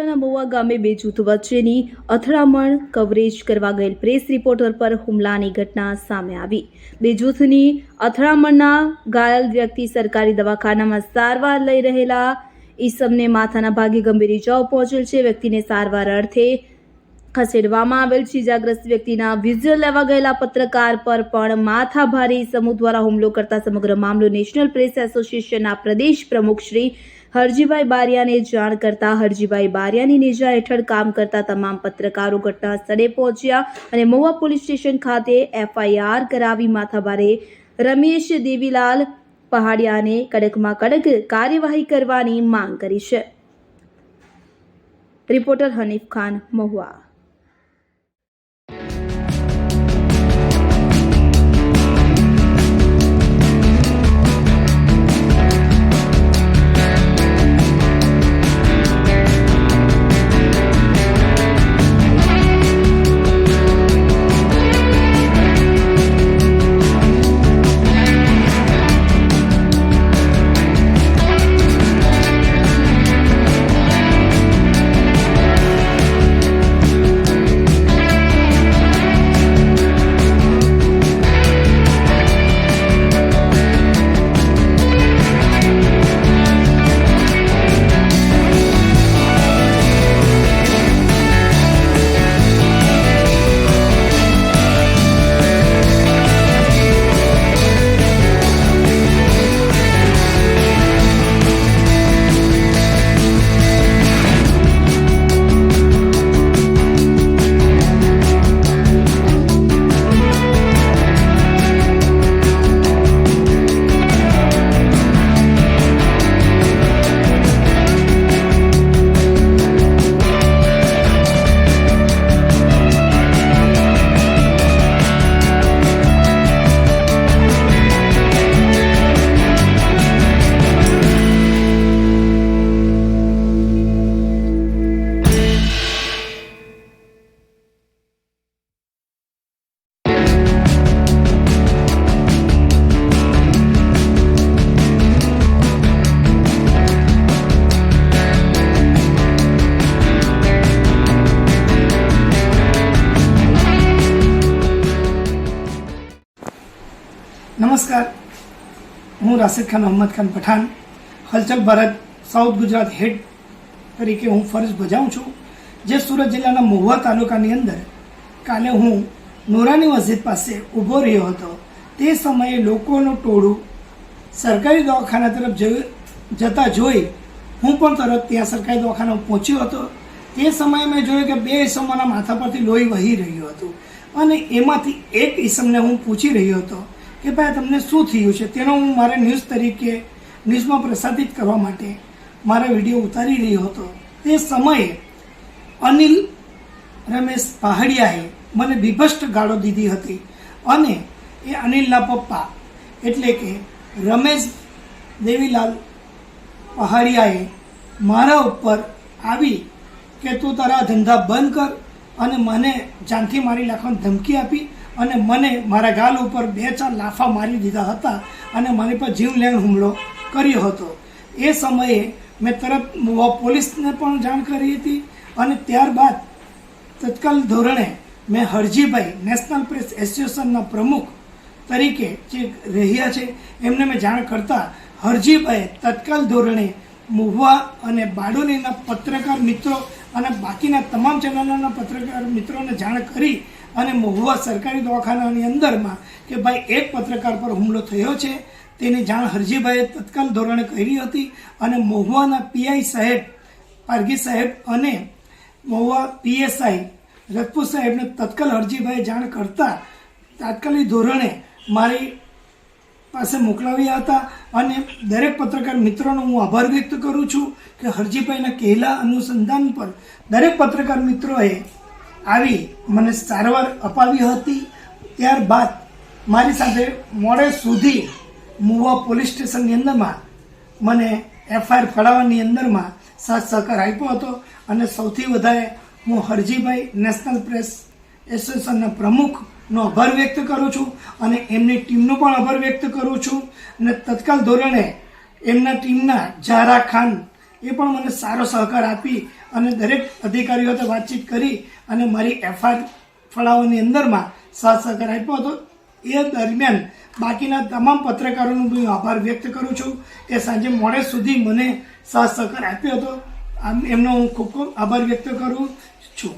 જિલ્લાના મહુવા ગામે બે જૂથ વચ્ચેની અથડામણ કવરેજ કરવા ગયેલ પ્રેસ રિપોર્ટર પર હુમલાની ઘટના સામે આવી। બે જૂથની અથડામણના ઘાયલ વ્યક્તિ સરકારી દવાખાનામાં સારવાર લઈ રહેલા ઈસમને માથાના ભાગે ગંભીર ઇજાઓ પહોંચેલ છે। વ્યક્તિને સારવાર અર્થે ખસેડવામાં આવેલ છે। ઇજાગ્રસ્ત વ્યક્તિના વિઝ્યુઅલ લેવા ગયેલા પત્રકાર પર પણ માથાભારે ઈસમો દ્વારા હુમલો કરતા સમગ્ર મામલો નેશનલ પ્રેસ એસોસિએશનના પ્રદેશ પ્રમુખ શ્રી હરજીભાઈ બારિયાને જાણ કરતા હરજીભાઈ બારિયાની નેજા હેઠળ કામ કરતા તમામ પત્રકારો ઘટના સ્થળે પહોંચ્યા અને મહુવા પોલીસ સ્ટેશન ખાતે FIR કરાવી માથાભારે રમેશ દેવીલાલ પહાડિયાને કડકમાં કડક કાર્યવાહી કરવાની માંગ કરી છે। રિપોર્ટર હનીફ ખાન, મહુવા। નમસ્કાર, હું રાશિદ ખાન અહમદ ખાન પઠાણ હલચલ ભારત સાઉથ ગુજરાત હેડ તરીકે હું ફરજ બજાવું છું। જે સુરત જિલ્લાના મહુવા તાલુકાની અંદર કાલે હું નૂરાની મસ્જિદ પાસે ઊભો રહ્યો હતો। તે સમયે લોકોનું ટોળું સરકારી દવાખાના તરફ જતા જોઈ હું પણ તરત ત્યાં સરકારી દવાખાના પહોંચ્યો હતો। તે સમયે મેં જોયું કે બે ઈસમોના માથા પરથી લોહી વહી રહ્યું હતું અને એમાંથી એક ઈસમને હું પૂછી રહ્યો હતો કે ભાઈ તમને શું થયું છે। તેનો હું મારે ન્યૂઝમાં પ્રસારિત કરવા માટે મારા વિડીયો ઉતારી રહ્યો હતો। તે સમયે અનિલ રમેશ પહાડિયાએ મને બીભત્સ ગાળો દીધી હતી અને એ અનિલના પપ્પા એટલે કે રમેશ દેવીલાલ પહાડિયાએ મારા ઉપર આવી કે તું તારા ધંધા બંધ કર અને મને જાનથી મારી નાખવાની ધમકી આપી અને મને મારા ગાલ ઉપર 2-4 લાફા મારી દીધા હતા અને મારી પર જીવલેણ હુમલો કર્યો હતો। એ સમયે મેં તરત મહુવા પોલીસને પણ જાણ કરી હતી અને ત્યારબાદ તત્કાલ ધોરણે મેં હરજીભાઈ નેશનલ પ્રેસ એસોસિએશનના પ્રમુખ તરીકે જે રહ્યા છે એમને મેં જાણ કરતા હરજીભાઈએ તત્કાલ ધોરણે મહુવા અને બારડોલીના પત્રકાર મિત્રો અને બાકીના તમામ ચેનલોના પત્રકાર મિત્રોને જાણ કરી અને મહુવા સરકારી દવાખાનાની અંદરમાં કે ભાઈ એક પત્રકાર પર હુમલો થયો છે તેની જાણ હરજીભાઈએ તત્કાલ ધોરણે કરી હતી અને મહુવાના PI સાહેબ પારગી સાહેબ અને મહુવા PSI રજપૂત સાહેબને તત્કાલ હરજીભાઈએ જાણ કરતા તાત્કાલિક ધોરણે મારી પાસે મોકલાવ્યા હતા અને દરેક પત્રકાર મિત્રોનો હું આભાર વ્યક્ત કરું છું કે હરજીભાઈના કહેલા અનુસંધાન પર દરેક પત્રકાર મિત્રોએ આવી મને સારવાર અપાવી હતી। ત્યારબાદ મારી સાથે મોડે સુધી મહુવા પોલીસ સ્ટેશનની અંદરમાં મને FIR ફળાવવાની અંદરમાં સાથ સહકાર આપ્યો હતો અને સૌથી વધારે હું હરજીભાઈ નેશનલ પ્રેસ એસોસિએશનના પ્રમુખનો આભાર વ્યક્ત કરું છું અને એમની ટીમનો પણ આભાર વ્યક્ત કરું છું અને તત્કાલ ધોરણે એમના ટીમના ઝારા ખાન એ પણ મને સારો સહકાર આપી અને દરેક અધિકારીઓ સાથે વાતચીત કરી અને મારી એફઆઈઆર ફળાવવાની અંદરમાં સાથ સહકાર આપ્યો હતો. એ દરમિયાન બાકીના તમામ પત્રકારોનો હું આભાર વ્યક્ત કરું છું કે સાંજે મોડે સુધી મને સાથ સહકાર આપ્યો હતો. એમનો હું ખૂબ ખૂબ આભાર વ્યક્ત કરું છું.